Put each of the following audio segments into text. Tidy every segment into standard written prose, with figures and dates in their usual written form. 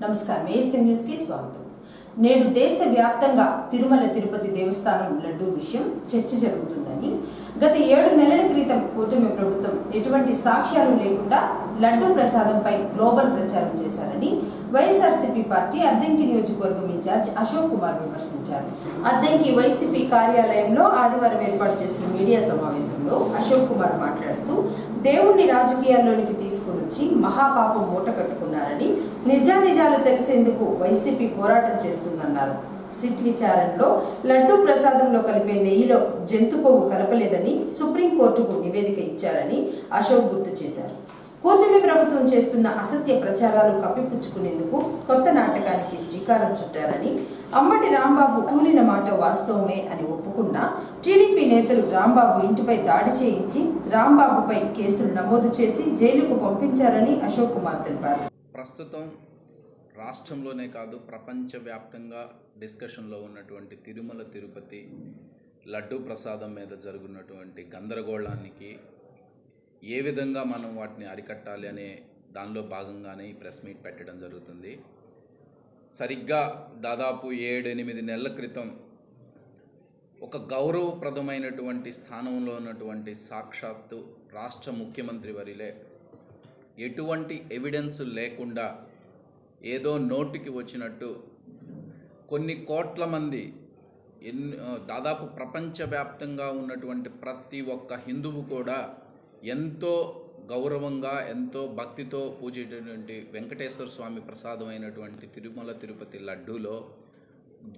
నమస్కారం. ఏఎస్ఎన్ న్యూస్కి స్వాగతం. నేడు దేశవ్యాప్తంగా తిరుమల తిరుపతి దేవస్థానం లడ్డూ విషయం చర్చ జరుగుతుందని గత 7 నెలల క్రితం కూటమి ప్రభుత్వం ఎటువంటి సాక్ష్యాలు లేకుండా లడ్డూ ప్రసాదంపై గ్లోబల్ ప్రచారం చేశారని వైఎస్ఆర్సీపీ పార్టీ అద్దంకి నియోజకవర్గం ఇన్ఛార్జ్ అశోక్ కుమార్ విమర్శించారు. అద్దంకి వైసీపీ కార్యాలయంలో ఆదివారం ఏర్పాటు చేసిన మీడియా సమావేశంలో అశోక్ కుమార్ మాట్లాడుతూ దేవుణ్ణి రాజకీయాల్లోనికి తీసుకుని వచ్చి మహాపాపం మూట కట్టుకున్నారని, నిజానిజాలు తెలిసేందుకు వైసీపీ పోరాటం చేస్తుందన్నారు. సిట్ విచారణలో లడ్డూ ప్రసాదంలో కలిపే నెయ్యిలో జంతు కొవ్వు కలపలేదని సుప్రీంకోర్టుకు నివేదిక ఇచ్చారని అశోక్ గుర్తు చేశారు. కూటమి ప్రభుత్వం చేస్తున్న అసత్య ప్రచారాలు కప్పిపుచ్చుకునేందుకు కొత్త నాటకానికి శ్రీకారం చుట్టారని, అమ్మటి రాంబాబు తూలిన మాట వాస్తవమే అని ఒప్పుకున్న టీడీపీ నేతలు రాంబాబు ఇంటిపై దాడి చేయించి రాంబాబుపై కేసులు నమోదు చేసి జైలుకు పంపించారని అశోక్ కుమార్ తెలిపారు. ప్రస్తుతం రాష్ట్రంలోనే కాదు ప్రపంచవ్యాప్తంగా డిస్కషన్లో ఉన్నటువంటి తిరుమల తిరుపతి లడ్డూ ప్రసాదం మీద జరుగుతున్నటువంటి గందరగోళానికి ఏ విధంగా మనం వాటిని అరికట్టాలి అనే దానిలో భాగంగానే ఈ ప్రెస్ మీట్ పెట్టడం జరుగుతుంది. సరిగ్గా దాదాపు 7-8 నెలల క్రితం ఒక గౌరవప్రదమైనటువంటి స్థానంలో ఉన్నటువంటి సాక్షాత్తు రాష్ట్ర ముఖ్యమంత్రి వర్యులే ఎటువంటి ఎవిడెన్స్ లేకుండా ఏదో నోటికి వచ్చినట్టు కొన్ని కోట్ల మంది దాదాపు ప్రపంచవ్యాప్తంగా ఉన్నటువంటి ప్రతి ఒక్క హిందువు కూడా ఎంతో గౌరవంగా ఎంతో భక్తితో పూజేటటువంటి వెంకటేశ్వర స్వామి ప్రసాదం అయినటువంటి తిరుమల తిరుపతి లడ్డూలో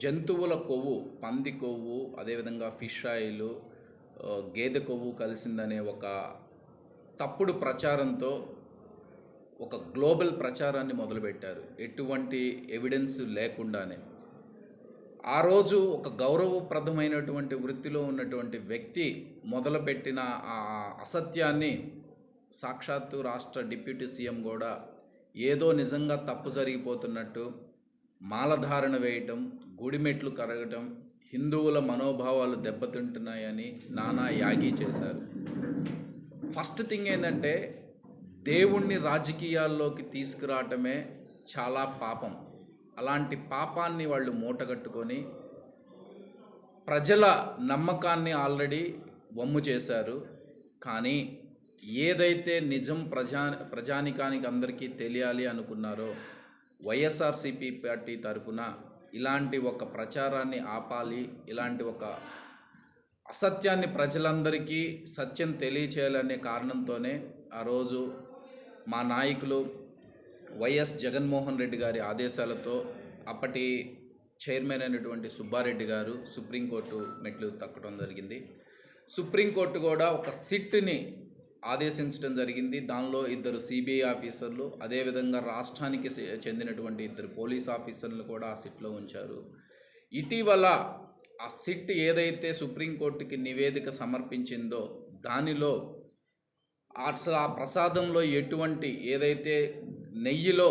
జంతువుల కొవ్వు, పంది కొవ్వు, అదేవిధంగా ఫిష్ ఆయిల్, గేదె కొవ్వు కలిసిందనే ఒక తప్పుడు ప్రచారంతో ఒక గ్లోబల్ ప్రచారాన్ని మొదలుపెట్టారు. ఎటువంటి ఎవిడెన్స్ లేకుండానే ఆ రోజు ఒక గౌరవప్రదమైనటువంటి వృత్తిలో ఉన్నటువంటి వ్యక్తి మొదలుపెట్టిన ఆ అసత్యాన్ని సాక్షాత్తు రాష్ట్ర డిప్యూటీ సీఎం కూడా ఏదో నిజంగా తప్పు జరిగిపోతున్నట్టు మాలధారణ వేయటం, గుడిమెట్లు కరగటం, హిందువుల మనోభావాలు దెబ్బతింటున్నాయని నానా యాగి చేశారు. ఫస్ట్ థింగ్ ఏంటంటే దేవుణ్ణి రాజకీయాల్లోకి తీసుకురావటమే చాలా పాపం. అలాంటి పాపాన్ని వాళ్ళు మూటగట్టుకొని ప్రజల నమ్మకాన్ని ఆల్రెడీ వమ్ము చేశారు. కానీ ఏదైతే నిజం ప్రజానికానికి అందరికీ తెలియాలి అనుకున్నారో వైఎస్ఆర్సీపీ పార్టీ తరఫున ఇలాంటి ఒక ప్రచారాన్ని ఆపాలి, ఇలాంటి ఒక అసత్యాన్ని ప్రజలందరికీ సత్యం తెలియచేయాలనే కారణంతోనే ఆ రోజు మా నాయకులు వైఎస్ జగన్మోహన్ రెడ్డి గారి ఆదేశాలతో అప్పటి చైర్మన్ అయినటువంటి సుబ్బారెడ్డి గారు సుప్రీంకోర్టు మెట్లు తక్కడం జరిగింది. సుప్రీంకోర్టు కూడా ఒక సిట్ని ఆదేశించడం జరిగింది. దానిలో 2 సిబిఐ ఆఫీసర్లు, అదేవిధంగా రాష్ట్రానికి చెందినటువంటి 2 పోలీస్ ఆఫీసర్లు కూడా ఆ సిట్లో ఉంచారు. ఇటీవల ఆ సిట్ ఏదైతే సుప్రీంకోర్టుకి నివేదిక సమర్పించిందో దానిలో అసలు ఆ ప్రసాదంలో ఎటువంటి ఏదైతే నెయ్యిలో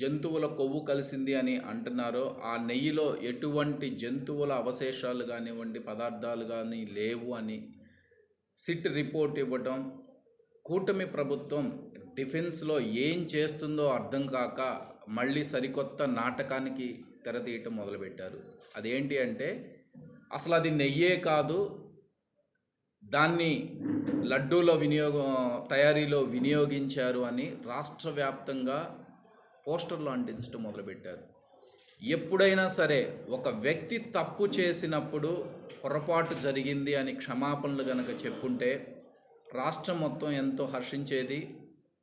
జంతువుల కొవ్వు కలిసింది అని అంటున్నారో ఆ నెయ్యిలో ఎటువంటి జంతువుల అవశేషాలు కానివ్వండి, పదార్థాలు కానీ లేవు అని సిట్ రిపోర్ట్ ఇవ్వడం, కూటమి ప్రభుత్వం డిఫెన్స్లో ఏం చేస్తుందో అర్థం కాక మళ్ళీ సరికొత్త నాటకానికి తెరతీయటం మొదలుపెట్టారు. అదేంటి అంటే అసలు అది నెయ్యే కాదు, దాన్ని లడ్డూలో తయారీలో వినియోగించారు అని రాష్ట్ర వ్యాప్తంగా పోస్టర్లు అంటించడం మొదలుపెట్టారు. ఎప్పుడైనా సరే ఒక వ్యక్తి తప్పు చేసినప్పుడు పొరపాటు జరిగింది అని క్షమాపణలు కనుక చెప్పుంటే రాష్ట్రం మొత్తం ఎంతో హర్షించేది,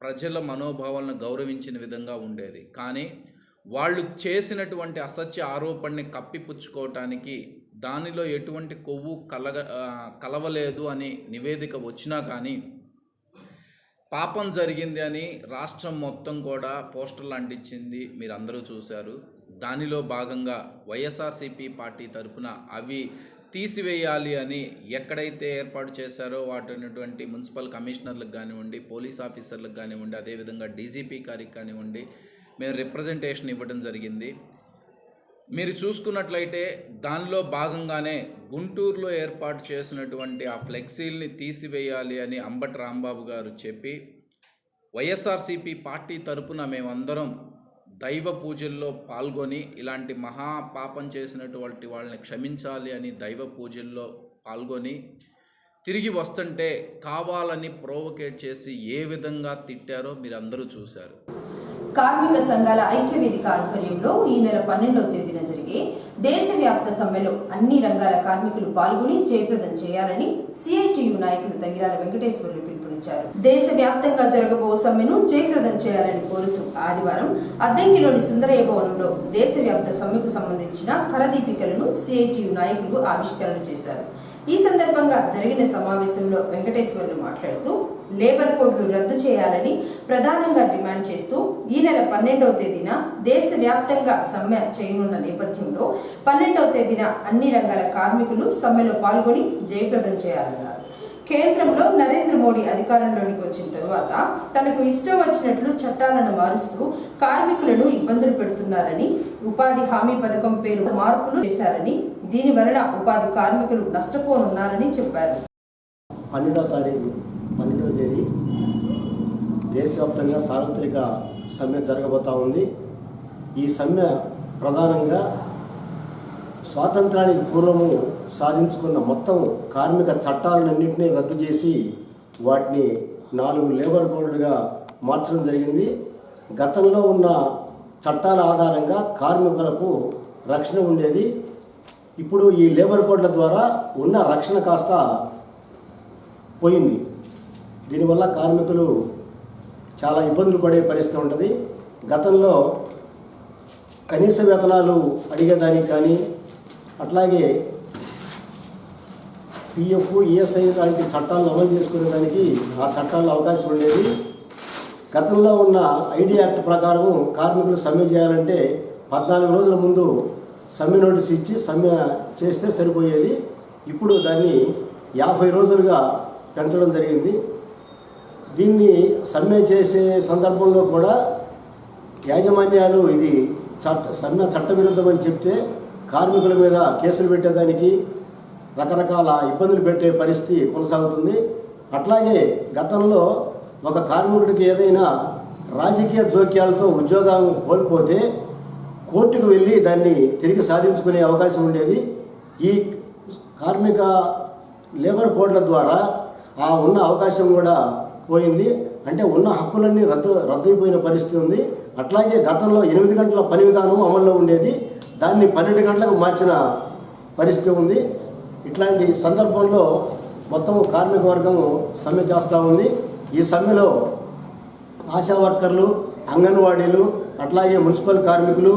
ప్రజల మనోభావాలను గౌరవించిన విధంగా ఉండేది. కానీ వాళ్ళు చేసినటువంటి అసత్య ఆరోపణని కప్పిపుచ్చుకోవటానికి దానిలో ఎటువంటి కొవ్వు కలవలేదు అని నివేదిక వచ్చినా కానీ పాపం జరిగింది అని రాష్ట్రం మొత్తం కూడా పోస్టర్లు అంటించింది, మీరు అందరూ చూశారు. దానిలో భాగంగా వైఎస్ఆర్సీపీ పార్టీ తరఫున అవి తీసివేయాలి అని ఎక్కడైతే ఏర్పాటు చేశారో వాటినటువంటి మున్సిపల్ కమిషనర్లకు కానివ్వండి, పోలీస్ ఆఫీసర్లకు కానివ్వండి, అదేవిధంగా డీజీపీ గారికి కానివ్వండి మేము రిప్రజెంటేషన్ ఇవ్వడం జరిగింది. మీరు చూసుకున్నట్లయితే దానిలో భాగంగానే గుంటూరులో ఏర్పాటు చేసినటువంటి ఆ ఫ్లెక్సీల్ని తీసివేయాలి అని అంబటి రాంబాబు గారు చెప్పి వైఎస్ఆర్సీపీ పార్టీ తరపున మేమందరం దైవ పూజల్లో పాల్గొని ఇలాంటి మహా పాపం చేసినటువంటి వాళ్ళని క్షమించాలి అని దైవ పూజల్లో పాల్గొని తిరిగి వస్తుంటే కావాలని ప్రోవోకేట్ చేసి ఏ విధంగా తిట్టారో మీరందరూ చూశారు. కార్మిక సంఘాల ఐక్యవేదిక ఆధ్వర్యంలో ఈ నెల 12వ తేదీన జరిగే దేశవ్యాప్త సమ్మెలో అన్ని రంగాల కార్మికులు పాల్గొని జయప్రదం చేయాలని సిఐటియు నాయకులు తంగిరాల వెంకటేశ్వర్లు పిలుపునిచ్చారు. దేశవ్యాప్తంగా జరగబో సమ్మెను జయప్రదం చేయాలని కోరుతూ ఆదివారం అద్దెంకిలోని సుందరయ్య భవనంలో దేశవ్యాప్త సమ్మెకు సంబంధించిన కరదీపికలను సిఐటియు నాయకులు ఆవిష్కరణ చేశారు. ఈ సందర్భంగా జరిగిన సమావేశంలో వెంకటేశ్వర్లు మాట్లాడుతూ లేబర్ కోడ్లు రద్దు చేయాలని ప్రధానంగా డిమాండ్ చేస్తూ ఈ నెల 12వ తేదీన దేశవ్యాప్తంగా సమ్మె చేయనున్న నేపథ్యంలో 12వ తేదీన అన్ని రంగాల కార్మికులు సమ్మెలో పాల్గొని జయప్రదం చేయాలన్నారు. కేంద్రంలో నరేంద్ర మోడీ అధికారంలోనికి వచ్చిన తరువాత తనకు ఇష్టం వచ్చినట్లు చట్టాలను మారుస్తూ కార్మికులను ఇబ్బందులు పెడుతున్నారని, ఉపాధి హామీ పథకం పేరు మార్పులు చేశారని, దీని వలన ఉపాధి కార్మికులు నష్టపోనున్నారని చెప్పారు. 12వ తేదీ దేశవ్యాప్తంగా సార్వత్రిక సమ్మె జరగబోతా ఉంది. ఈ సమ్మె ప్రధానంగా స్వాతంత్రానికి పూర్వము సాధించుకున్న మొత్తం కార్మిక చట్టాలన్నింటినీ రద్దు చేసి వాటిని 4 లేబర్ కోడ్లుగా మార్చడం జరిగింది. గతంలో ఉన్న చట్టాల ఆధారంగా కార్మికులకు రక్షణ ఉండేది. ఇప్పుడు ఈ లేబర్ కోడ్ల ద్వారా ఉన్న రక్షణ కాస్త పోయింది. దీనివల్ల కార్మికులు చాలా ఇబ్బందులు పడే పరిస్థితి ఉంటుంది. గతంలో కనీస వేతనాలు అడిగేదానికి కానీ, అట్లాగే పిఎఫ్, ఈఎస్ఐ లాంటి చట్టాలను అమలు చేసుకునేదానికి ఆ చట్టాల్లో అవకాశం ఉండేది. గతంలో ఉన్న ఐడి యాక్ట్ ప్రకారం కార్మికులు సమ్మె చేయాలంటే 14 రోజుల ముందు సమ్మె నోటీస్ ఇచ్చి సమ్మె చేస్తే సరిపోయేది. ఇప్పుడు దాన్ని 50 రోజులుగా పెంచడం జరిగింది. దీన్ని సమ్మె చేసే సందర్భంలో కూడా యాజమాన్యాలు ఇది సమ్మె చట్టవిరుద్ధమని చెప్తే కార్మికుల మీద కేసులు పెట్టేదానికి రకరకాల ఇబ్బందులు పెట్టే పరిస్థితి కొనసాగుతుంది. అట్లాగే గతంలో ఒక కార్మికుడికి ఏదైనా రాజకీయ జోక్యాలతో ఉద్యోగం కోల్పోతే కోర్టుకు వెళ్ళి దాన్ని తిరిగి సాధించుకునే అవకాశం ఉండేది. ఈ కార్మిక లేబర్ కోడ్ల ద్వారా ఆ ఉన్న అవకాశం కూడా పోయింది. అంటే ఉన్న హక్కులన్నీ రద్దయిపోయిన పరిస్థితి ఉంది. అట్లాగే గతంలో 8 గంటల పని విధానం అమల్లో ఉండేది. దాన్ని 12 గంటలకు మార్చిన పరిస్థితి ఉంది. ఇట్లాంటి సందర్భంలో మొత్తం కార్మిక వర్గం సమ్మె చేస్తూ ఉంది. ఈ సమ్మెలో ఆశా వర్కర్లు, అంగన్వాడీలు, అట్లాగే మున్సిపల్ కార్మికులు,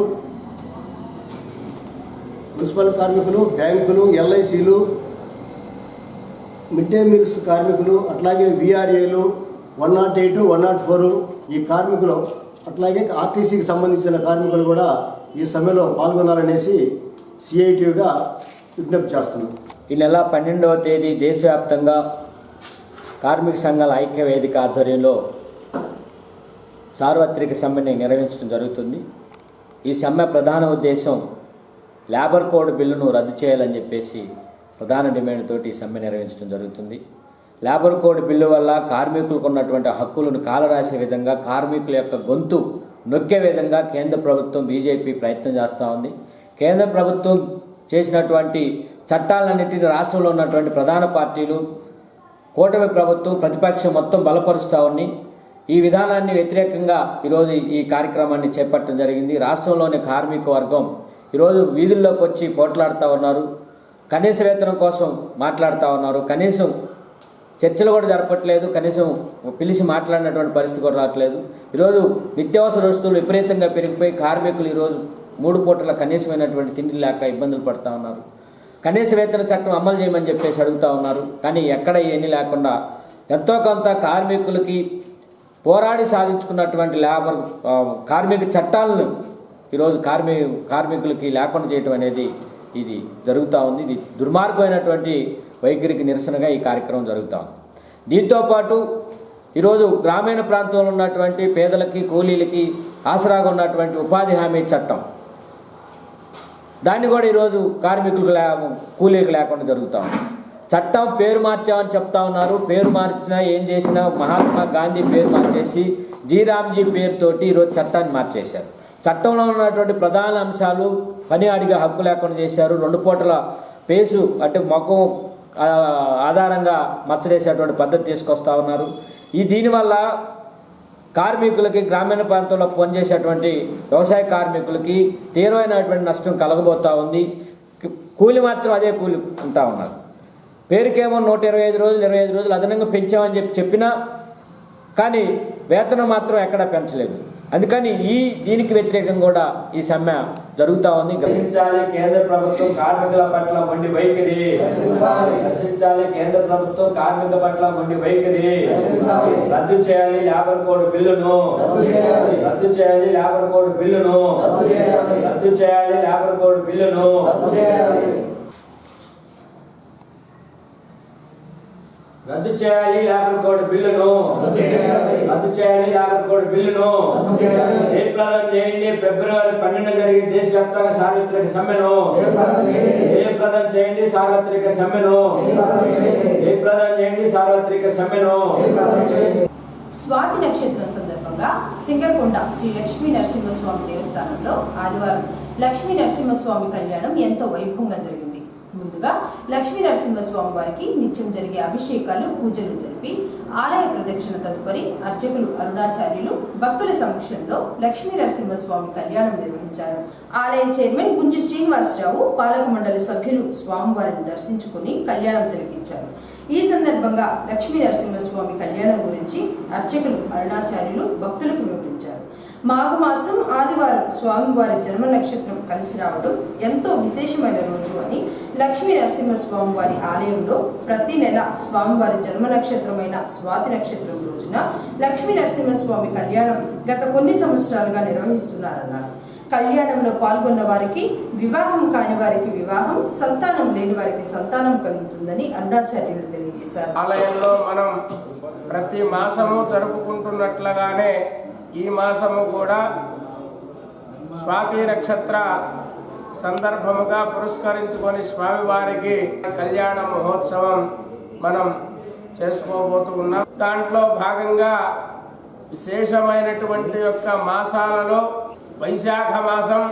బ్యాంకులు, ఎల్ఐసీలు, మిడ్ డే మీల్స్ కార్మికులు, అట్లాగే విఆర్ఏలు, 108, 104 ఈ కార్మికులు, అట్లాగే ఆర్టీసీకి సంబంధించిన కార్మికులు కూడా ఈ సమ్మెలో పాల్గొనాలనేసి సిఐటియుగా విజ్ఞప్తి చేస్తున్నాం. ఈ నెల 12వ తేదీ దేశవ్యాప్తంగా కార్మిక సంఘాల ఐక్య వేదిక ఆధ్వర్యంలో సార్వత్రిక సమ్మెని నిర్వహించడం జరుగుతుంది. ఈ సమ్మె ప్రధాన ఉద్దేశం లేబర్ కోడ్ బిల్లును రద్దు చేయాలని చెప్పేసి ప్రధాన డిమాండ్ తోటి ఈ సమ్మె నిర్వహించడం జరుగుతుంది. లేబర్ కోడ్ బిల్లు వల్ల కార్మికులకు ఉన్నటువంటి హక్కులను కాలరాసే విధంగా, కార్మికుల యొక్క గొంతు నొక్కే విధంగా కేంద్ర ప్రభుత్వం బీజేపీ ప్రయత్నం చేస్తూ ఉంది. కేంద్ర ప్రభుత్వం చేసినటువంటి చట్టాలన్నింటినీ రాష్ట్రంలో ఉన్నటువంటి ప్రధాన పార్టీలు, కూటమి ప్రభుత్వం, ప్రతిపక్షం మొత్తం బలపరుస్తూ ఉన్నాయి. ఈ విధానాన్ని వ్యతిరేకంగా ఈరోజు ఈ కార్యక్రమాన్ని చేపట్టడం జరిగింది. రాష్ట్రంలోని కార్మిక వర్గం ఈరోజు వీధుల్లోకి వచ్చి పోట్లాడుతూ ఉన్నారు. కనీస వేతనం కోసం మాట్లాడుతూ ఉన్నారు. కనీసం చర్చలు కూడా జరపట్లేదు. కనీసం పిలిచి మాట్లాడినటువంటి పరిస్థితి కూడా రావట్లేదు. ఈరోజు నిత్యావసర వస్తువులు విపరీతంగా పెరిగిపోయి కార్మికులు ఈరోజు 3 పూటల కనీసమైనటువంటి తిండి లేక ఇబ్బందులు పడుతూ ఉన్నారు. కనీస వేతన చట్టం అమలు చేయమని చెప్పేసి అడుగుతూ ఉన్నారు. కానీ ఎక్కడ ఏమీ లేకుండా ఎంతో కొంత కార్మికులకి పోరాడి సాధించుకున్నటువంటి కార్మిక చట్టాలను ఈరోజు కార్మికులకి లేకుండా చేయటం అనేది ఇది జరుగుతూ ఉంది. ఇది దుర్మార్గమైనటువంటి వైఖరికి నిరసనగా ఈ కార్యక్రమం జరుగుతూ ఉంది. దీంతోపాటు ఈరోజు గ్రామీణ ప్రాంతంలో ఉన్నటువంటి పేదలకి, కూలీలకి ఆసరాగా ఉన్నటువంటి ఉపాధి హామీ చట్టం, దాన్ని కూడా ఈరోజు కార్మికులకు కూలీలకు లేకుండా జరుగుతూ ఉంది. చట్టం పేరు మార్చామని చెప్తా ఉన్నారు. పేరు మార్చినా ఏం చేసినా మహాత్మా గాంధీ పేరు మార్చేసి జీరామ్జీ పేరుతోటి ఈరోజు చట్టాన్ని మార్చేశారు. చట్టంలో ఉన్నటువంటి ప్రధాన అంశాలు పని అడిగే హక్కు లేకుండా చేశారు. 2 పూటల పేసు అంటే ముఖం ఆధారంగా మచ్చలేసేటువంటి పద్ధతి తీసుకొస్తా ఉన్నారు. దీనివల్ల కార్మికులకి, గ్రామీణ ప్రాంతంలో పనిచేసేటువంటి వ్యవసాయ కార్మికులకి తీవ్రమైనటువంటి నష్టం కలగబోతూ ఉంది. కూలి మాత్రం అదే కూలి ఉంటా ఉన్నారు. పేరుకేమో 125 రోజులు 25 రోజులు అదనంగా పెంచామని చెప్పినా కానీ వేతనం మాత్రం ఎక్కడా పెంచలేదు. అందుకని దీనికి వ్యతిరేకంగా కూడా ఈ సమ్మె జరుగుతూ ఉంది. రక్షించాలి కేంద్ర ప్రభుత్వం కార్మికుల పట్ల మొండి వైఖరి, రక్షించాలి కేంద్ర ప్రభుత్వం కార్మికుల పట్ల మొండి వైఖరి, రద్దు చేయాలి లేబర్ కోడ్ బిల్లును, రద్దు చేయాలి లేబర్ కోడ్ బిల్లును, రద్దు చేయాలి లేబర్ కోడ్ బిల్లును. రద్దు చేయాలి లేబర్ కోడ్ బిల్లును, రద్దు చేయాలి లేబర్ కోడ్ బిల్లును. జయప్రదం చేయండి ఫిబ్రవరి 12 జరిగే దేశవ్యాప్తంగా సార్వత్రిక సమ్మెను, జయప్రదం చేయండి సార్వత్రిక సమ్మెను, జయప్రదం చేయండి సార్వత్రిక సమ్మెను. స్వాతి నక్షత్రం సందర్భంగా సింగరకొండ శ్రీ లక్ష్మీ నరసింహస్వామి దేవస్థానంలో ఆదివారం లక్ష్మీ నరసింహస్వామి కళ్యాణం ఎంతో వైభవంగా జరిగింది. ముందుగా లక్ష్మీ నరసింహస్వామి వారికి నిత్యం జరిగే అభిషేకాలు, పూజలు జరిపి ఆలయ ప్రదక్షిణ తదుపరి అర్చకులు, అరుణాచార్యులు భక్తుల సమక్షంలో లక్ష్మీ నరసింహస్వామి కళ్యాణం నిర్వహించారు. ఆలయ చైర్మన్ గుంజి శ్రీనివాసరావు, పాలక మండలి సభ్యులు స్వామివారిని దర్శించుకుని కళ్యాణం తిలకించారు. ఈ సందర్భంగా లక్ష్మీ నరసింహస్వామి కళ్యాణం గురించి అర్చకులు, అరుణాచార్యులు భక్తులకు వివరించారు. మాఘమాసం ఆదివారం స్వామివారి జన్మ నక్షత్రం కలిసి రావడం ఎంతో విశేషమైన రోజు అని లక్ష్మీ నరసింహస్వామి వారి ఆలయంలో ప్రతి నెల స్వామివారి జన్మ నక్షత్రమైన స్వాతి నక్షత్రం రోజున లక్ష్మీ నరసింహస్వామి కళ్యాణం గత కొన్ని సంవత్సరాలుగా నిర్వహిస్తున్నారన్నారు. కళ్యాణంలో పాల్గొన్న వారికి వివాహం కాని వారికి వివాహం, సంతానం లేని వారికి సంతానం కలుగుతుందని అరుణాచార్యులు తెలియజేశారు. ఆలయంలో మనం ప్రతి మాసము జరుపుకుంటున్నట్లుగానే ఈ మాసము కూడా స్వాతి నక్షత్ర సందర్భముగా పురస్కరించుకొని స్వామివారికి కళ్యాణ మహోత్సవం మనం చేసుకోబోతూ ఉన్నాం. దాంట్లో భాగంగా విశేషమైనటువంటి యొక్క మాసాలలో వైశాఖ మాసం,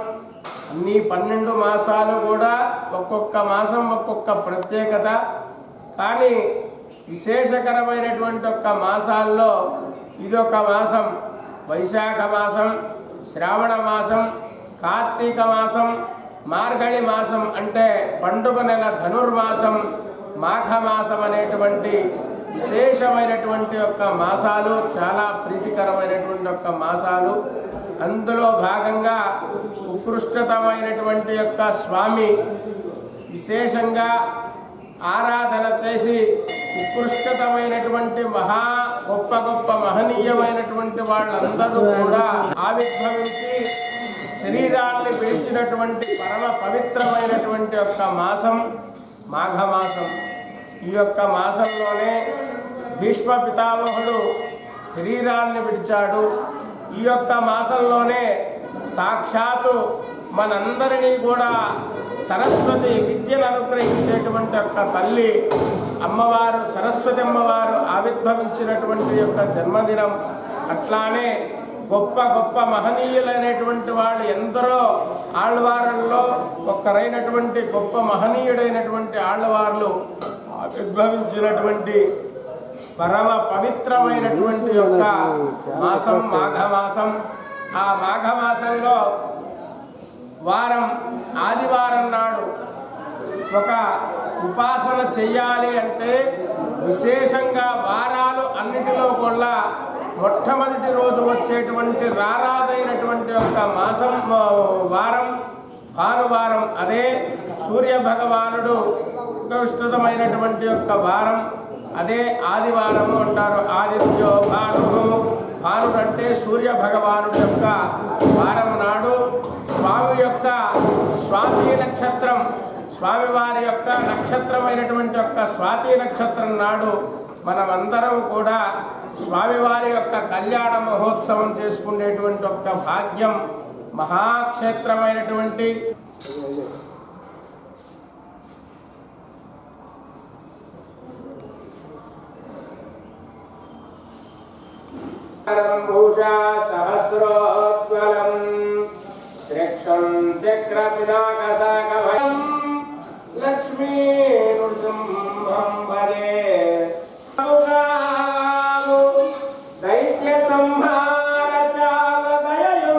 అన్ని 12 మాసాలు కూడా ఒక్కొక్క మాసం ఒక్కొక్క ప్రత్యేకత. కానీ విశేషకరమైనటువంటి యొక్క మాసాల్లో ఇదొక మాసం. వైశాఖ మాసం, శ్రావణ మాసం, కార్తీక మాసం, మార్గళి మాసం అంటే పండుగ నెల ధనుర్మాసం, మాఘమాసం అనేటువంటి విశేషమైనటువంటి యొక్క మాసాలు, చాలా ప్రీతికరమైనటువంటి యొక్క మాసాలు. అందులో భాగంగా ఉత్కృష్టమైనటువంటి యొక్క స్వామి విశేషంగా ఆరాధన చేసి ఉత్కృష్టమైనటువంటి గొప్ప గొప్ప మహనీయమైనటువంటి వాళ్ళందరూ కూడా ఆవిర్భవించి శరీరాన్ని విడిచినటువంటి పరమ పవిత్రమైనటువంటి యొక్క మాసం మాఘమాసం. ఈ యొక్క మాసంలోనే భీష్మ పితామహుడు శరీరాన్ని విడిచాడు. ఈ యొక్క మాసంలోనే సాక్షాత్తు మనందరినీ కూడా సరస్వతి విద్యను అనుగ్రహించేటువంటి యొక్క తల్లి అమ్మవారు, సరస్వతి అమ్మవారు ఆవిర్భవించినటువంటి యొక్క జన్మదినం. అట్లానే గొప్ప గొప్ప మహనీయులైనటువంటి వాళ్ళు ఎందరో ఆళ్వారుల్లో ఒక్కరైనటువంటి గొప్ప మహనీయుడైనటువంటి ఆళ్వార్లు ఆవిర్భవించినటువంటి పరమ పవిత్రమైనటువంటి యొక్క మాసం మాఘమాసం. ఆ మాఘమాసంలో వారం ఆదివారం నాడు ఒక ఉపాసన చెయ్యాలి అంటే విశేషంగా వారాలు అన్నిటిలో కూడా మొట్టమొదటి రోజు వచ్చేటువంటి రారాజైనటువంటి యొక్క మాసం వారం భానువారం. అదే సూర్య భగవానుడు ఉత్కృష్టమైనటువంటి యొక్క వారం, అదే ఆదివారము అంటారు. ఆదిత్యో భాను, భానుడు అంటే సూర్య భగవానుడు యొక్క వారం నాడు స్వామి యొక్క స్వాతి నక్షత్రం, స్వామివారి యొక్క నక్షత్రమైనటువంటి యొక్క స్వాతి నక్షత్రం నాడు మనమందరం కూడా స్వామివారి యొక్క కళ్యాణ మహోత్సవం చేసుకునేటువంటి ఒక భాగ్యం మహాక్షేత్రమైనటువంటి భూషా సహస్రోజ్వలం త్రిక్షం చక్రపినాకసాకభయం లక్ష్మీ నృసింహం భజే దైత్య సంహార చాలదయయు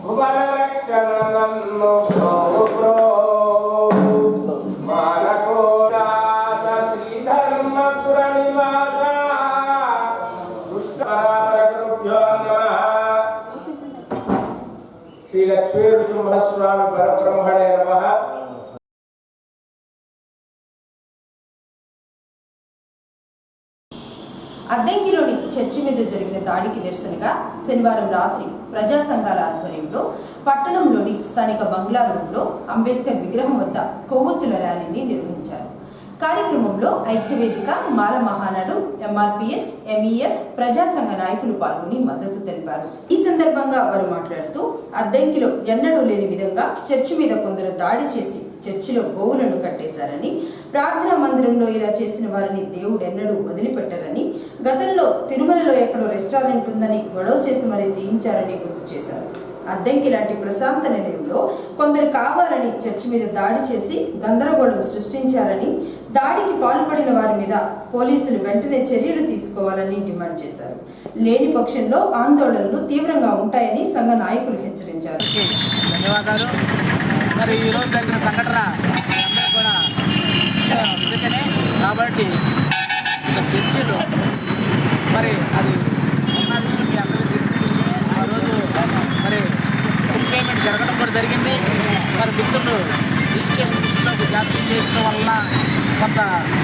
భువన రక్షణ నన్ను మాలకోరాస శ్రీధర్మపుర నివాస పుష్కరాభ్యో నమః. శ్రీ లక్ష్మీ నృసింహస్వామి పరబ్రహ్మణే నమః. అద్దెంకిలోని చర్చి మీద జరిగిన దాడికి నిరసనగా శనివారం రాత్రి ప్రజా సంఘాల ఆధ్వర్యంలో పట్టణంలోని స్థానిక బంగ్లా రోడ్లో అంబేద్కర్ విగ్రహం వద్ద కొవ్వొత్తుల ర్యాలీని నిర్వహించారు. కార్యక్రమంలో ఐక్యవేదిక, మాల మహానాడు, ఎంఆర్పీఎస్, ఎంఈఎఫ్ ప్రజా సంఘ నాయకులు పాల్గొని మద్దతు తెలిపారు. ఈ సందర్భంగా వారు మాట్లాడుతూ అద్దెంకిలో ఎన్నడూ లేని విధంగా చర్చి మీద కొందరు దాడి చేసి చర్చిలో గోవులను కట్టేశారని, ప్రార్థనా మందిరంలో ఇలా చేసిన వారిని దేవుడు ఎన్నడూ వదిలిపెట్టారని, గతంలో తిరుమలలో ఎక్కడో రెస్టారెంట్ ఉందని గొడవ చేసి మరీ తీయించారని గుర్తు చేశారు. అద్దెంకి లాంటి ప్రశాంత నిలయంలో కొందరు కావాలని చర్చి మీద దాడి చేసి గందరగోళం సృష్టించారని, దాడికి పాల్పడిన వారి మీద పోలీసులు వెంటనే చర్యలు తీసుకోవాలని డిమాండ్ చేశారు. లేని పక్షంలో ఆందోళనలు తీవ్రంగా ఉంటాయని సంఘ నాయకులు హెచ్చరించారు. ధన్యవాదాలు. మరి ఈరోజు జరిగిన సంఘటన అందరూ కూడా అందుకనే కాబట్టి ఒక చర్చిలో మరి అది ఉన్న విషయం మీ అందరికీ తెలిసింది. ఆ రోజు మరి ఫుల్ పేమెంట్ జరగడం కూడా జరిగింది. మరి మిత్రులు రిజిస్ట్రేషన్ విషయంలో జాప్యం చేసిన వల్ల కొంత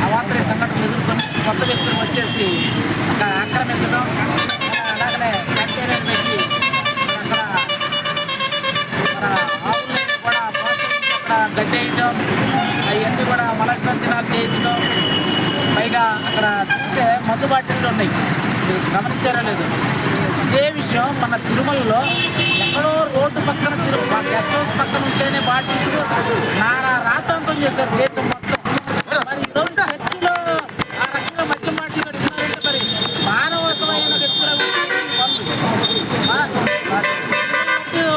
అవాంతర సంఘటనలు ఎదుర్కొని కొత్త వ్యక్తులు వచ్చేసి అక్కడ ఆక్రమించడం, అలాగనే క్యాంటీన్ పెట్టి అక్కడ మన ఆవులని కూడా ప్రోత్సహించి అక్కడ గడ్డేయటం, అవన్నీ కూడా మలసంచనాలు చేయించడం, పైగా అక్కడ చూస్తే మందు బాటిళ్ళు ఉన్నాయి. మీరు గమనించారో లేదు. ఇదే విషయం మన తిరుమలలో ఎక్కడో రోడ్డు పక్కన గెస్ట్ హౌస్ పక్కన ఉంటేనే బాటిల్స్ నానా రాతాంతం చేశారు దేశం మొత్తం. మరి ఈరోజు చర్చిలో ఆ రకంగా మద్యం బాటిల్ పెట్టుకున్నారంటే మరి మానవతమైన వ్యక్తుల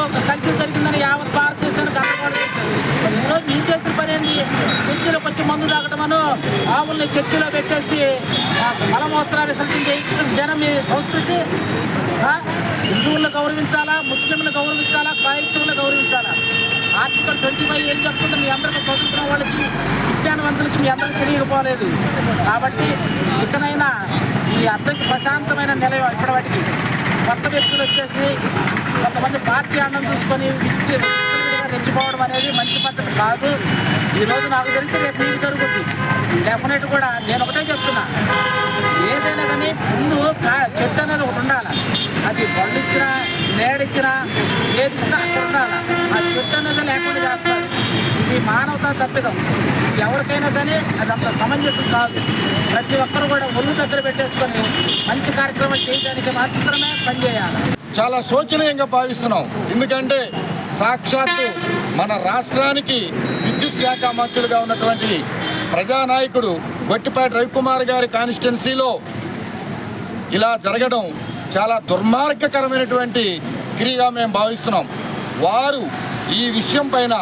ఒక కల్చర్ జరిగిందని యావత్ భారతదేశానికి గందరగోళం చేశారు. మరి ఈరోజు మీరు చేసిన పని ఏంటి? చర్చిలోకి వచ్చి మందు తాగటమను, ఆవుల్ని చర్చిలో పెట్టేసి మలమూత్ర విసర్జన చేయించడం జనం మీ సంస్కృతి. హిందువులను గౌరవించాలా, ముస్లింలను గౌరవించాలా, క్రైస్తవులను గౌరవించాలా? ఆర్టికల్ 25 ఏం చెప్తుందో మీ అందరికీ చదువుతున్న వాళ్ళకి, విజ్ఞానవంతులకి మీ అందరికీ తెలియకపోలేదు. కాబట్టి ఇకనైనా ఈ అద్దెకి ప్రశాంతమైన నిలయం ఇప్పటివాటికి కొత్త వ్యక్తులు వచ్చేసి కొంతమంది పార్టీ అన్నం చూసుకొని రెచ్చిపోవడం అనేది మంచి పద్ధతి కాదు. ఈరోజు నాకు తెలిసి రేపు మీకు జరుగుతుంది డెఫినెట్ కూడా. నేను ఒకటే చెప్తున్నా, ఏదైనా కానీ ముందు చెట్టు అనేది ఒకటి ఉండాలి. అది బళ్ళు ఇచ్చినా, నేడిచ్చినా, ఏది ఇచ్చినా అక్కడ ఉండాలి. ఆ చెట్టు అనేది లేకుండా చేస్తారు. ఇది మానవతా తప్పిదం. ఎవరికైనా కానీ అది అంత సమంజసం కాదు. ప్రతి ఒక్కరు కూడా ఒళ్ళు దగ్గర పెట్టేసుకొని మంచి కార్యక్రమం చేయడానికి మాత్రమే పనిచేయాలి. చాలా శోచనీయంగా భావిస్తున్నాం. ఎందుకంటే సాక్షాత్తు మన రాష్ట్రానికి విద్యుత్ శాఖ మంత్రులుగా ఉన్నటువంటి ప్రజానాయకుడు గొట్టిపాటి రవికుమార్ గారి కాన్స్టిట్యున్సీలో ఇలా జరగడం చాలా దుర్మార్గకరమైనటువంటి క్రియగా మేము భావిస్తున్నాం. వారు ఈ విషయం పైన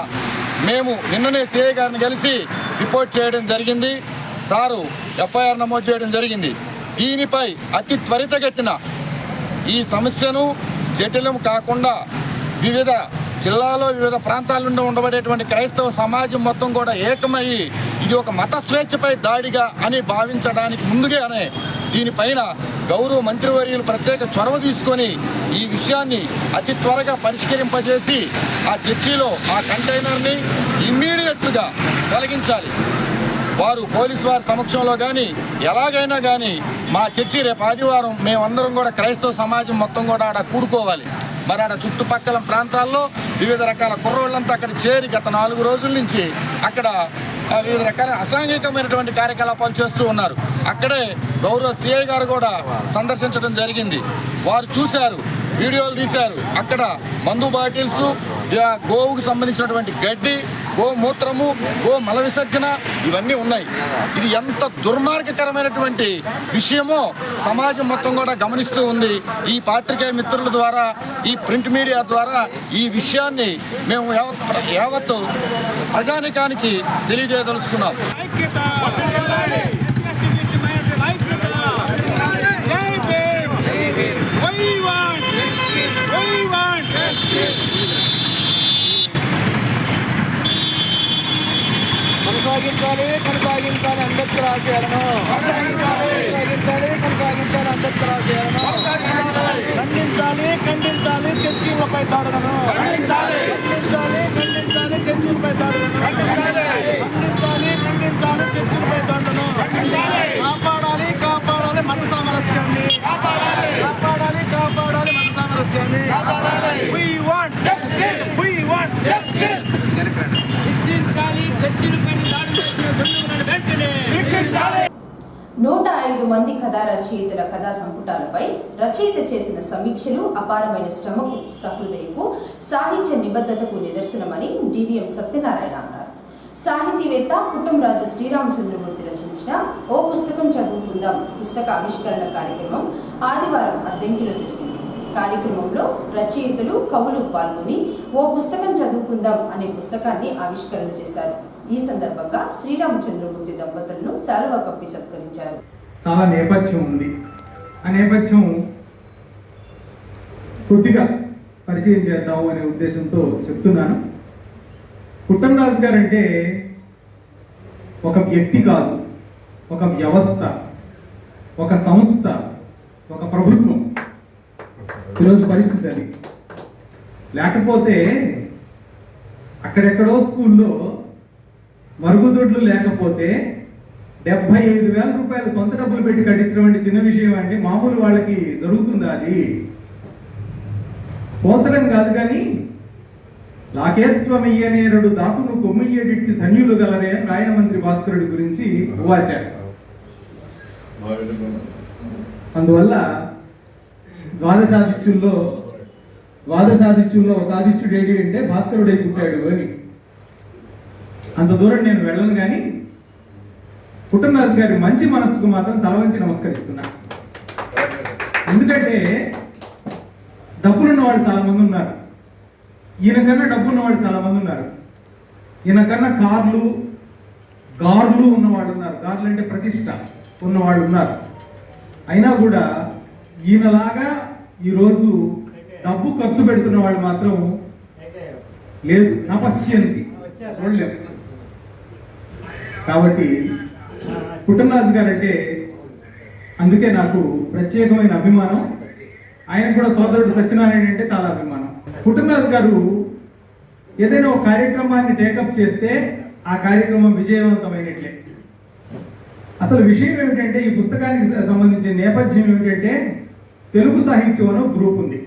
మేము నిన్ననే సిఐ గారిని కలిసి రిపోర్ట్ చేయడం జరిగింది. సారు ఎఫ్ఐఆర్ నమోదు చేయడం జరిగింది. దీనిపై అతి త్వరితగతిన ఈ సమస్యను జటిలం కాకుండా వివిధ జిల్లాలో వివిధ ప్రాంతాల నుండి ఉండబడేటువంటి క్రైస్తవ సమాజం మొత్తం కూడా ఏకమయ్యి ఇది ఒక మత స్వేచ్ఛపై దాడిగా అని భావించడానికి ముందుగానే దీనిపైన గౌరవ మంత్రివర్యులు ప్రత్యేక చొరవ తీసుకొని ఈ విషయాన్ని అతి త్వరగా పరిష్కరింపజేసి ఆ చర్చిలో ఆ కంటైనర్ని ఇమ్మీడియట్గా తొలగించాలి. వారు పోలీసు వారి సమక్షంలో కానీ ఎలాగైనా కానీ మా చర్చి రేపు ఆదివారం మేమందరం కూడా క్రైస్తవ సమాజం మొత్తం కూడా ఆడ కూడుకోవాలి. మరి ఆడ చుట్టుపక్కల ప్రాంతాల్లో వివిధ రకాల కుర్రోళ్ళంతా అక్కడ చేరి గత 4 రోజుల నుంచి అక్కడ వివిధ రకాల అసాంఘికమైనటువంటి కార్యకలాపాలు చేస్తూ ఉన్నారు. అక్కడే గౌరవ సిఐ గారు కూడా సందర్శించడం జరిగింది. వారు చూశారు, వీడియోలు తీశారు. అక్కడ మందు బాటిల్స్, గోవుకు సంబంధించినటువంటి గడ్డి, గోమూత్రము, గో మల విసర్జన ఇవన్నీ ఉన్నాయి. ఇది ఎంత దుర్మార్గకరమైనటువంటి విషయమో సమాజం మొత్తం కూడా గమనిస్తూ ఉంది. ఈ పాత్రికేయ మిత్రుల ద్వారా, ఈ ప్రింట్ మీడియా ద్వారా ఈ విషయాన్ని మేము యావత్తు ప్రజానికానికి తెలియజేయదలుచుకున్నాం. కొనసాగించాలి అంబేద్కర్ ఆశయాలను, కొనసాగించాలి అంబేద్కర్ ఆశయాలను, ఖండించాలి చర్చీలపై దాడులను, ఖండించాలి చర్చీలపై దాడులను, ఖండించాలి చర్చీలపై దాడులను, కాపాడాలి మత సామరస్యాన్ని, కాపాడాలి మత సామరస్యాన్ని. We want justice. చర్చీలపై దాడులు చేసిన దుండగులను వెంటనే శిక్షించాలి. 105 మంది కథా రచయితల కథా సంపుటాలపై రచయిత చేసిన సమీక్షలు అపారమైన శ్రమకు, సహృదయకు, సాహిత్య నిబద్ధతకు నిదర్శనమని డివిఎం సత్యనారాయణ అన్నారు. సాహితీవేత్త పుట్టంరాజు శ్రీరామచంద్రమూర్తి రచించిన ఓ పుస్తకం చదువుకుందాం పుస్తక ఆవిష్కరణ కార్యక్రమం ఆదివారం అద్దెంకిలో జరిగింది. కార్యక్రమంలో రచయితలు, కవులు పాల్గొని ఓ పుస్తకం చదువుకుందాం అనే పుస్తకాన్ని ఆవిష్కరణ చేశారు. ఈ సందర్భంగా శ్రీరామచంద్రమూర్తి దంపతులను శాలువా కప్పి సత్కరించారు. చాలా నేపథ్యం ఉంది. ఆ నేపథ్యం కొద్దిగా పరిచయం చేద్దాము అనే ఉద్దేశంతో చెప్తున్నాను. పుట్టంరాజు గారు అంటే ఒక వ్యక్తి కాదు, ఒక వ్యవస్థ, ఒక సంస్థ, ఒక ప్రభుత్వం. ఈరోజు పరిస్థితి అది. లేకపోతే అక్కడెక్కడో స్కూల్లో మరుగుదొడ్లు లేకపోతే 75,000 రూపాయలు సొంత డబ్బులు పెట్టి కట్టించడం అంటే చిన్న విషయం అంటే మామూలు వాళ్ళకి జరుగుతుందా? అది పోల్చడం కాదు. కానీ లాకేత్వమయ్యనేరుడు దాకును కొమ్మయ్యేటి ధన్యులు గలరే అని రాయన మంత్రి భాస్కరుడి గురించి ఉవాచారు. అందువల్ల ద్వాదశాదిత్యుల్లో ఒక ఆదిత్యుడు ఏడి అంటే భాస్కరుడై పుట్టాడు అని. అంత దూరం నేను వెళ్ళను. కానీ పుట్టంరాజు గారి మంచి మనస్సుకు మాత్రం తల వంచి నమస్కరిస్తున్నా. ఎందుకంటే డబ్బులున్న వాళ్ళు చాలా మంది ఉన్నారు, ఈయన కన్నా డబ్బున్న వాళ్ళు చాలా మంది ఉన్నారు. ఈయన కన్నా గార్లు ఉన్నవాడు ఉన్నారు. గార్లు అంటే ప్రతిష్ట ఉన్నవాళ్ళు ఉన్నారు. అయినా కూడా ఈయనలాగా ఈరోజు డబ్బు ఖర్చు పెడుతున్న వాళ్ళు మాత్రం లేదు, నపశ్యంతి చూడలేము. కాబట్టి పుట్టంరాజు గారు అంటే అందుకే నాకు ప్రత్యేకమైన అభిమానం. ఆయన కూడా సోదరుడు సత్యనారాయణ అంటే చాలా అభిమానం. పుట్టంరాజు గారు ఏదైనా ఒక కార్యక్రమాన్ని టేకప్ చేస్తే ఆ కార్యక్రమం విజయవంతమైనట్లే. అసలు విషయం ఏమిటంటే ఈ పుస్తకానికి సంబంధించిన నేపథ్యం ఏమిటంటే తెలుగు సాహిత్యం అనే గ్రూప్ ఉంది.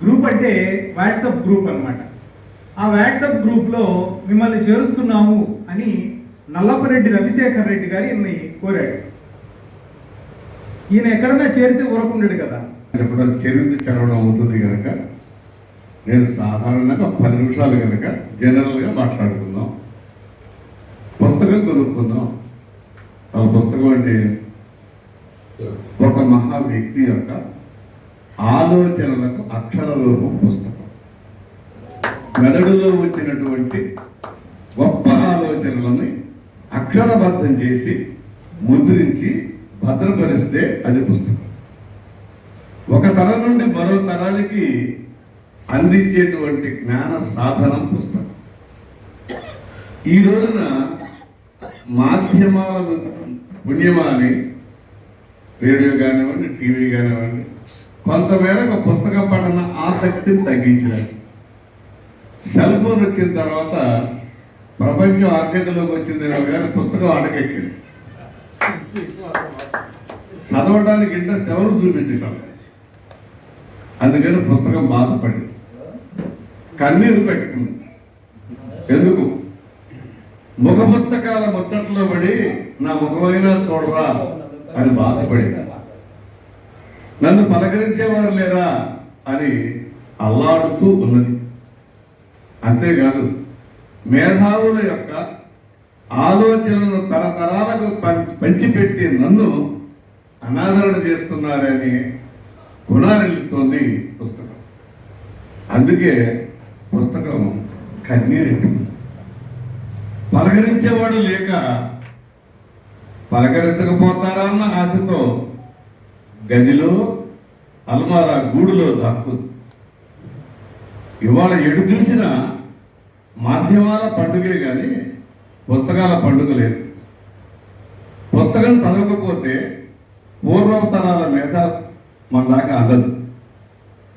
గ్రూప్ అంటే వాట్సాప్ గ్రూప్ అన్నమాట. ఆ వాట్సాప్ గ్రూప్లో మిమ్మల్ని చేరుస్తున్నాము అని నల్లపరెడ్డి రవిశేఖర్ రెడ్డి గారు ఈయన్ని కోరాడు. ఈయన ఎక్కడన్నా చేరితే ఊరకుండాడు కదా. చరిత్ర చదవడం అవుతుంది కనుక నేను సాధారణంగా 10 నిమిషాలు కనుక జనరల్గా మాట్లాడుకుందాం. పుస్తకం కొనుక్కుందాం. ఆ పుస్తకం అంటే ఒక మహా వ్యక్తి యొక్క ఆలోచనలకు అక్షర రూపం పుస్తకం. మెదడులో వచ్చినటువంటి గొప్ప ఆలోచనలని అక్షరబద్ధం చేసి ముద్రించి భద్రపరిస్తే అది పుస్తకం. ఒక తరం నుండి మరో తరానికి అందించేటువంటి జ్ఞాన సాధనం పుస్తకం. ఈ రోజున మాధ్యమాల పుణ్యమాని రేడియో కానివ్వండి, టీవీ కానివ్వండి, కొంతమేరకు పుస్తక పఠన ఆసక్తిని తగ్గించినాయి. సెల్ ఫోన్ వచ్చిన తర్వాత ప్రపంచం అర్జెంట్లోకి వచ్చిందేమో కానీ పుస్తకం అడకెక్కింది. చదవడానికి ఇంట్రెస్ట్ ఎవరు చూపించటం. అందుకని పుస్తకం బాధపడింది, కన్నీరు పెట్టుకుంది. ఎందుకు? ముఖ పుస్తకాల ముచ్చట్లో పడి నా ముఖమైనా చూడరా అని బాధపడింది. నన్ను పలకరించేవారు లేరా అని అల్లాడుతూ ఉన్నది. అంతేకాదు మేధావుల యొక్క ఆలోచనలను తరతరాలకు పంచిపెట్టి నన్ను అనాదరణ చేస్తున్నారని గుణారెల్లుతోంది పుస్తకం. అందుకే పుస్తకం కన్నీరెట్టు. పలకరించేవాడు లేక పలకరించకపోతారా అన్న ఆశతో గదిలో అల్మారా గూడులో దాక్కుంది. ఇవాళ ఎటు చూసినా మాధ్యమాల పండుగే కానీ పుస్తకాల పండుగ లేదు. పుస్తకం చదవకపోతే పూర్వపు తరాల మీద మన దాకా అందదు.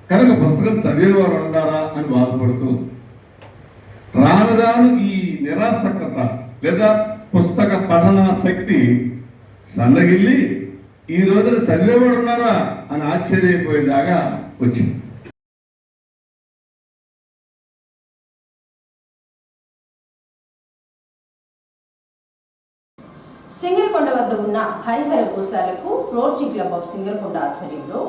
కనుక పుస్తకం చదివేవారు ఉండారా అని బాధపడుతూ రాను రాను ఈ నిరాసక్తత లేదా పుస్తక పఠనాశక్తి సన్నగిల్లి ఈ రోజున చదివేవాడు ఉన్నారా అని ఆశ్చర్యపోయేదాకా వచ్చింది. సింగరకొండ వద్ద ఉన్న హరిహర గోశాలకు రోటరీ క్లబ్ ఆఫ్ సింగరకొండ ఆధ్వర్యంలో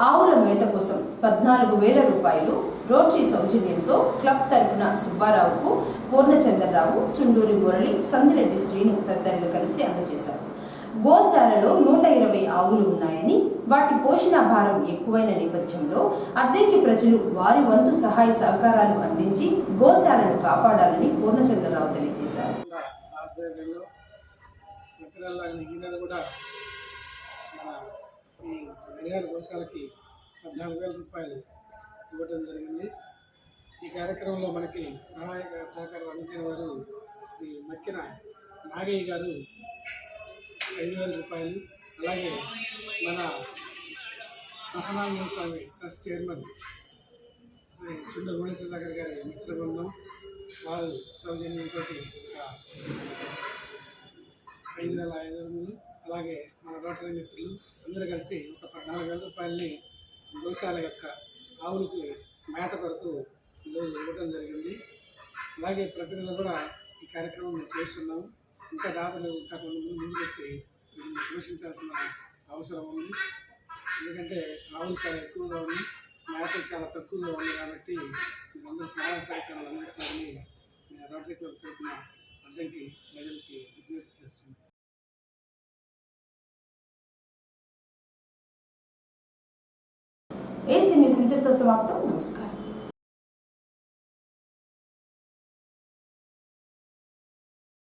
ఆవుల మేత కోసం 14,000 రూపాయలు రోటరీ సౌజన్యంతో క్లబ్ తరపున సుబ్బారావుకు, పూర్ణచంద్రరావు, చుండూరి మురళి, సందిరెడ్డి శ్రీను తదితరులు కలిసి అందజేశారు. గోశాలలో 120 ఆవులు ఉన్నాయని, వాటి పోషణ భారం ఎక్కువైన నేపథ్యంలో అద్దెకి ప్రజలు వారి వంతు సహాయ సహకారాలు అందించి గోశాలను కాపాడాలని పూర్ణచంద్రరావు తెలియజేశారు. ఈనాడు కూడా మన ఈ హరిహర గోశాలకి 14,000 రూపాయలు ఇవ్వడం జరిగింది. ఈ కార్యక్రమంలో మనకి సహకారం అందించిన వారు ఈ మక్కిన నాగయ్య గారు 5,000 రూపాయలు, అలాగే మన ప్రసన్నాంజన స్వామి ట్రస్ట్ చైర్మన్ శ్రీ చుండూరు మురళీధర్ గారి మిత్ర బృందం వారు సౌజన్యంతో 5,500, అలాగే మన రోటరీ మిత్రులు అందరూ కలిసి ఒక 14,000 రూపాయలని గోశాల యొక్క ఆవులకు మేత కొరకు ఈరోజు ఇవ్వడం జరిగింది. అలాగే ప్రతి నెల కూడా ఈ కార్యక్రమం చేస్తున్నాము. ఇంకా దాతలు ఇంకా ముందుకు వచ్చి పోషించాల్సిన అవసరం ఉంది. ఎందుకంటే ఆవులు చాలా ఎక్కువగా ఉంది, మేత చాలా తక్కువగా ఉంది. కాబట్టి మీరందరూ సహాయ సహకారాలు అందిస్తారని రోటరీ క్లబ్ తరఫున అద్దెకి ప్రజలకి విజ్ఞప్తి చేస్తున్నాం. ఏసీ న్యూస్ ఇంతటితో సమాప్తం. నమస్కారం.